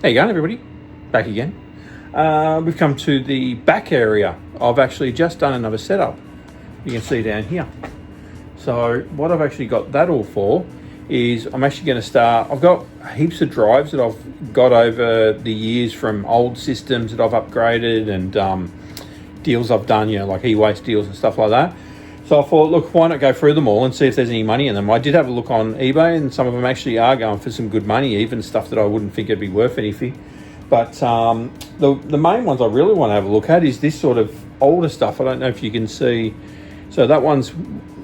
How you going, everybody? Back again. We've come to the back area. I've actually just done another setup. You can see down here. So what I've actually got that all for is I'm actually going to start. I've got heaps of drives that I've got over the years from old systems that I've upgraded and deals I've done, you know, like e-waste deals and stuff like that. So I thought, look, why not go through them all and see if there's any money in them. I did have a look on eBay, and some of them actually are going for some good money, even stuff that I wouldn't think it'd be worth anything. But the main ones I really want to have a look at is this sort of older stuff. I don't know if you can see. So that one's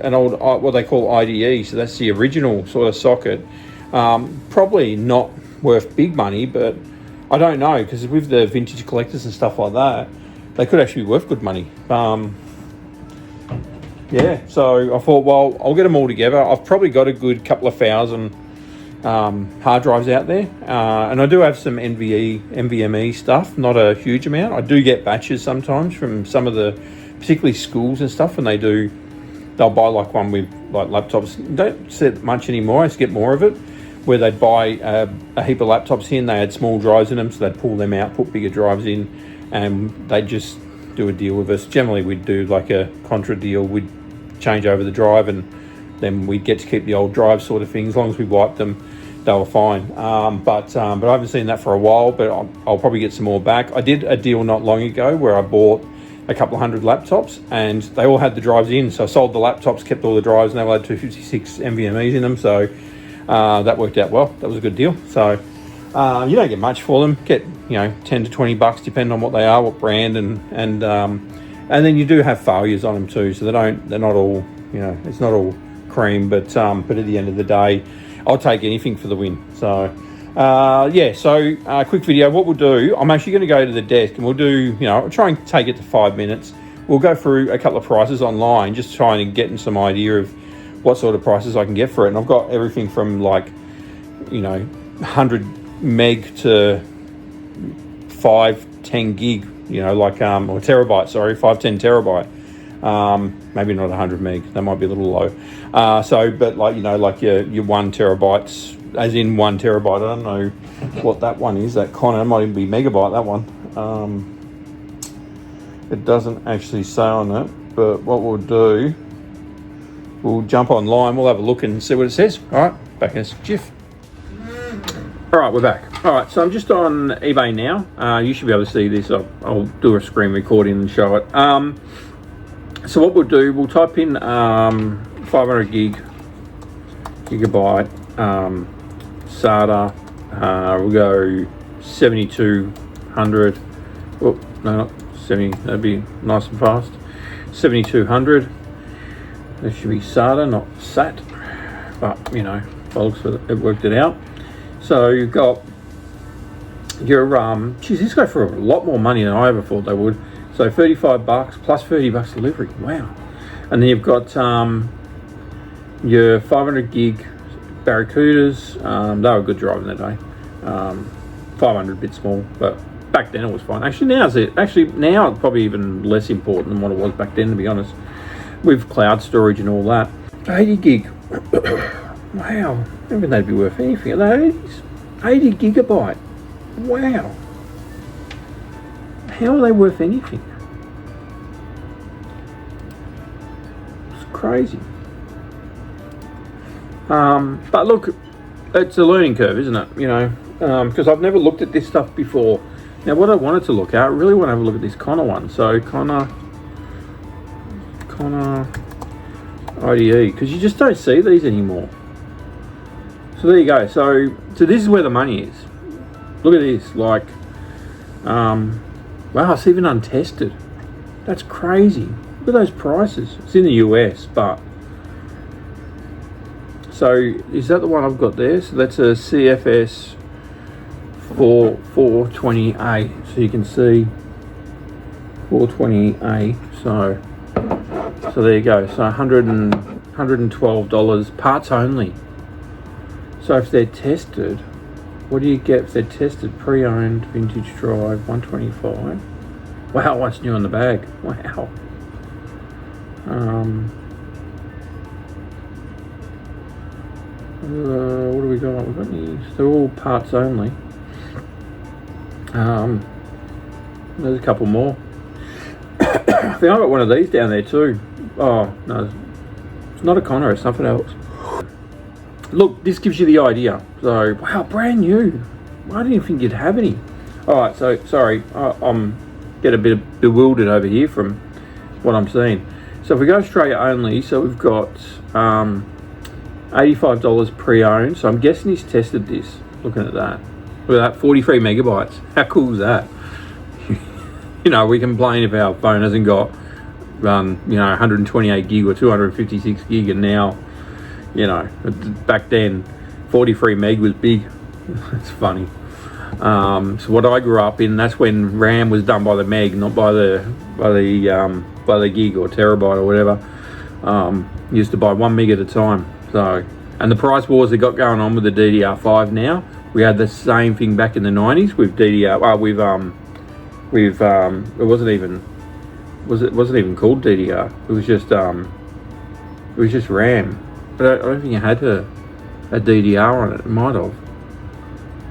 an old, what they call IDE. So that's the original sort of socket. Probably not worth big money, but I don't know, because with the vintage collectors and stuff like that, they could actually be worth good money. Yeah, so I thought, well, I'll get them all together. I've probably got a good couple of thousand hard drives out there, and I do have some NVMe stuff, not a huge amount. I do get batches sometimes from some of the, particularly schools and stuff, and they'll buy like one with like laptops. Don't see it much anymore. I used to get more of it, where they'd buy a heap of laptops in. They had small drives in them, so they'd pull them out, put bigger drives in, and they'd just do a deal with us. Generally, we'd do like a contra deal. We'd change over the drive, and then we'd get to keep the old drive sort of thing. As long as we wiped them, they were fine. But I haven't seen that for a while, but I'll probably get some more back. I did a deal not long ago where I bought a couple of hundred laptops, and they all had the drives in. So I sold the laptops, kept all the drives, and they all had 256 NVMEs in them. So that worked out well. That was a good deal. So you don't get much for them. Get, you know, 10 to 20 bucks, depending on what they are, what brand, and then you do have failures on them too. So they're not all, you know, it's not all cream, but at the end of the day, I'll take anything for the win. So yeah, so quick video. What we'll do, I'm actually going to go to the desk, and we'll do, you know, I'll try and take it to 5 minutes. We'll go through a couple of prices online, just trying to get some idea of what sort of prices I can get for it. And I've got everything from, like, you know, 100 meg to 510 gig, you know, like or terabyte, sorry, 510 terabyte. Maybe not 100 meg, that might be a little low. So, but like, you know, like your 1 terabytes, as in 1 terabyte. I don't know what that one is. That Connor might even be megabyte, that one. It doesn't actually say on it, but what we'll do, we'll jump online, we'll have a look and see what it says. All right, back in a jiff. All right, we're back. All right, so I'm just on eBay now. You should be able to see this. I'll do a screen recording and show it. So what we'll do, we'll type in 500 gigabyte SATA. We'll go 7200. Oh, no, not 70. That'd be nice and fast. 7200. That should be SATA, not SAT. But, you know, by the looks of it, it worked it out. So you've got your geez, these go for a lot more money than I ever thought they would. So 35 bucks plus 30 bucks delivery. Wow. And then you've got your 500 gig Barracudas. They were a good drive in that day. 500 bit small, but back then it was fine. Actually, now it's probably even less important than what it was back then, to be honest, with cloud storage and all that. 80 gig. Wow. I don't think they'd be worth anything. Are they 80 gigabyte? Wow. How are they worth anything? It's crazy. But look, it's a learning curve, isn't it? You know, because I've never looked at this stuff before. Now, what I wanted to look at, I really want to have a look at this Connor one. So Connor IDE, because you just don't see these anymore. So there you go. So this is where the money is. Look at this, like, wow, it's even untested. That's crazy. Look at those prices. It's in the US, but so is that the one I've got there? So that's a CFS 420A. So you can see 420A. So there you go. So $112 parts only. So if they're tested, what do you get if they're tested? Pre-owned vintage drive, 125. Wow, what's new in the bag? Wow. What do we got? We've got these. They're all parts only. There's a couple more. I think I got one of these down there too. Oh no, it's not a Connor, it's something else. Look, this gives you the idea. So, wow, brand new. I didn't think you'd have any. Alright, so, sorry, I'm getting a bit bewildered over here from what I'm seeing. So if we go Australia only, so we've got $85 pre-owned. So I'm guessing he's tested this. Looking at that. Look at that, 43 megabytes. How cool is that? You know, we complain if our phone hasn't got 128 gig or 256 gig, and now, you know, back then 43 meg was big. It's funny. So what I grew up in, that's when RAM was done by the meg, not by the gig or terabyte or whatever. Used to buy 1 meg at a time. So, and the price wars that got going on with the DDR5 now, we had the same thing back in the 90s with DDR. It wasn't even called DDR. It was just RAM. But I don't think it had a DDR on it. It might have.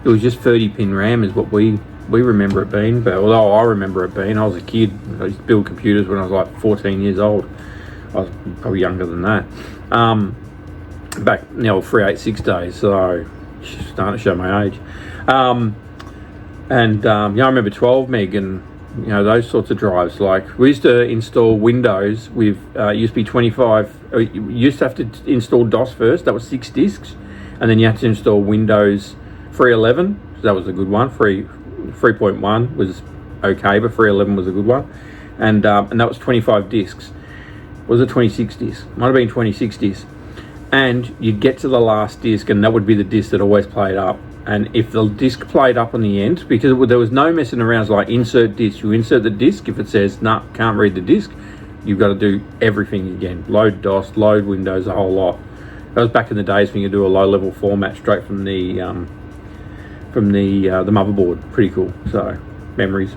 It was just 30-pin RAM is what we remember it being. But although I remember it being, I was a kid. I used to build computers when I was like 14 years old. I was probably younger than that. Back in the old 386 days. So starting to show my age. I remember 12 meg and those sorts of drives. Like we used to install Windows with used to be 25. You used to have to install DOS first. That was 6 discs, and then you had to install Windows 3.11. So that was a good one. 3.1 was okay, but 3.11 was a good one, and that was 25 discs. Was it 26 discs? Might have been 26 discs. And you'd get to the last disc, and that would be the disc that always played up. And if the disc played up on the end, because there was no messing around, like insert disc, you insert the disc. If it says nah, can't read the disc, you've got to do everything again. Load DOS, load Windows, a whole lot. That was back in the days when you could do a low-level format straight from the motherboard. Pretty cool. So memories.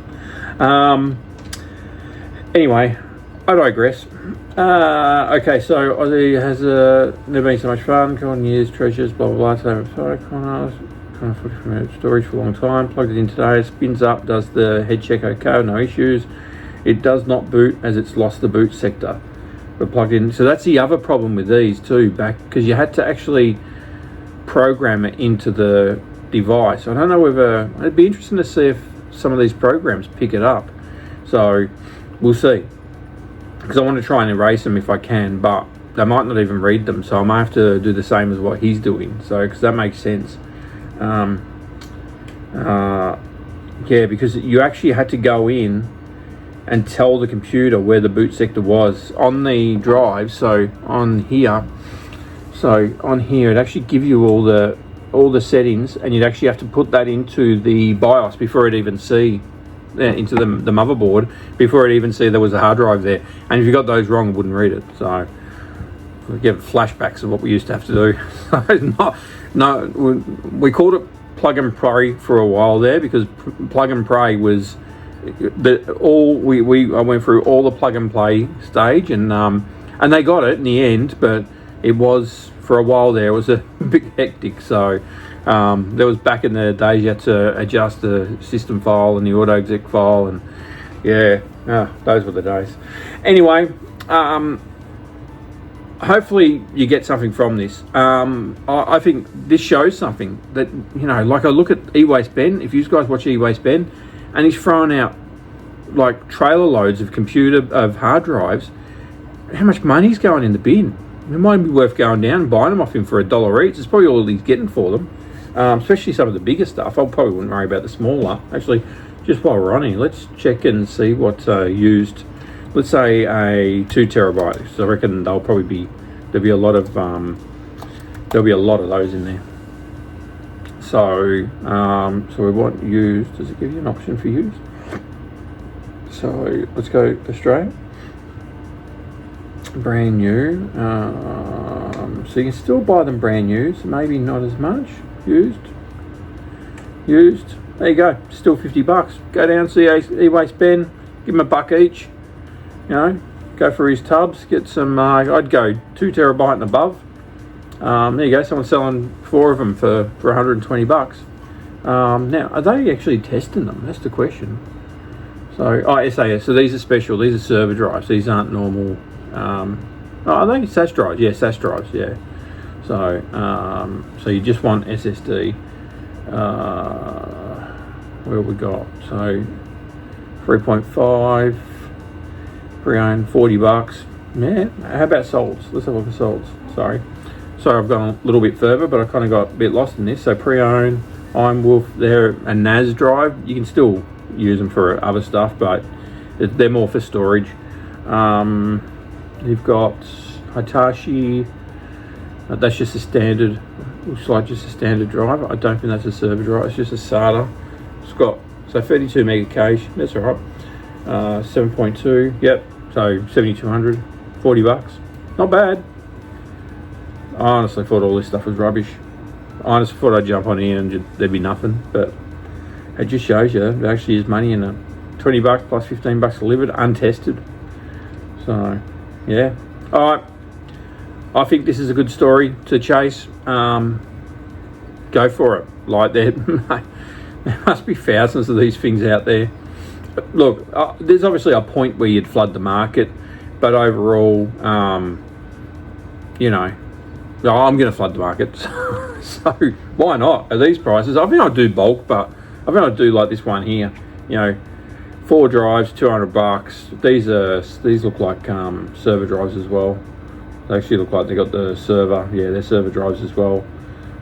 Anyway, I digress. Okay, so Aussie has never been so much fun. Gone years, treasures, blah blah blah. So Connor. From storage for a long time. Plugged it in today, spins up, does the head check okay, no issues. It does not boot as it's lost the boot sector. But plugged in, so that's the other problem with these too, back because you had to actually program it into the device. I don't know whether it'd be interesting to see if some of these programs pick it up. So we'll see. Because I want to try and erase them if I can, but they might not even read them. So I might have to do the same as what he's doing. So because that makes sense. Yeah, because you actually had to go in and tell the computer where the boot sector was on the drive. So on here, it actually give you all the settings, and you'd actually have to put that into the BIOS before it even see into the motherboard, before it even see there was a hard drive there. And if you got those wrong, it wouldn't read it. So we get flashbacks of what we used to have to do. No, we called it plug and pray for a while there, because plug and pray was I went through all the plug and play stage, and they got it in the end, but it was for a while there. It was a bit hectic. So there was back in the days you had to adjust the system file and the auto exec file, and yeah, those were the days. Anyway. Hopefully you get something from this. I think this shows something that, like I look at E-Waste Ben, if you guys watch E-Waste Ben, and he's throwing out like trailer loads of hard drives, how much money's going in the bin? It might be worth going down and buying them off him for $1 each. It's probably all he's getting for them, especially some of the bigger stuff. I probably wouldn't worry about the smaller. Actually, just while we're on here, let's check and see what's used. Let's say a 2 terabyte. So I reckon there'll be a lot of those in there. So we want used. Does it give you an option for used? So let's go Australia. Brand new. So you can still buy them brand new. So maybe not as much. Used. There you go. Still $50. Go down, see E-Waste Ben. Give him $1 each. Go for his tubs, get some, I'd go 2 terabyte and above. There you go, someone's selling 4 of them for $120. Now, are they actually testing them? That's the question. So, SAS. So these are special. These are server drives. These aren't normal. Are they SAS drives? Yeah, SAS drives. Yeah. So, so you just want SSD. Where have we got? So, 3.5 pre-owned, $40. Yeah. How about salts? Let's have a look at salts. Sorry, I've gone a little bit further, but I kind of got a bit lost in this. So pre-owned, Iron Wolf, they're a NAS drive. You can still use them for other stuff, but they're more for storage. You've got Hitachi. That's just a standard. Looks like just a standard drive. I don't think that's a server drive. It's just a SATA. It's got 32 mega cache. That's all right. 7.2. Yep. So 7,200. $40. Not bad. I honestly thought all this stuff was rubbish. I honestly thought I'd jump on here and there'd be nothing, but it just shows you there actually is money in it. $20 plus $15 delivered, untested. So, yeah. All right. I think this is a good story to chase. Go for it. Like there must be thousands of these things out there. Look, there's obviously a point where you'd flood the market, but overall, you know, I'm going to flood the market. So why not? At these prices, I think I'll do bulk, but I think I'll do like this one here. You know, 4 drives, $200. These look like server drives as well. They actually look like they got the server. Yeah, they're server drives as well.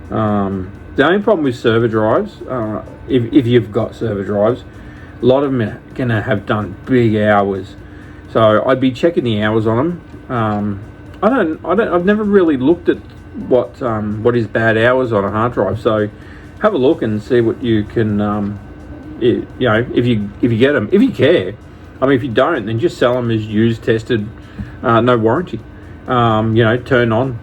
The only problem with server drives, if you've got server drives, a lot of them are going to have done big hours. So I'd be checking the hours on them. I've never really looked at what is bad hours on a hard drive. So have a look and see what you can, you know, if you get them, if you care. I mean, if you don't, then just sell them as used, tested, no warranty. You know, turn on,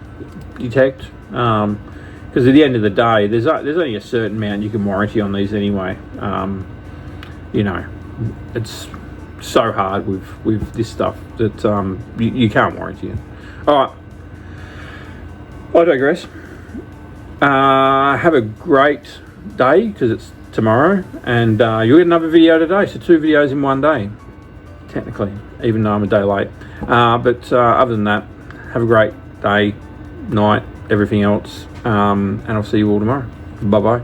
detect. Because at the end of the day, there's only a certain amount you can warranty on these anyway. You know, it's so hard with this stuff that you can't warranty it. All right, I digress. Have a great day, because it's tomorrow, and you'll get another video today. So 2 videos in one day, technically, even though I'm a day late. But other than that, have a great day, night, everything else, and I'll see you all tomorrow. Bye bye.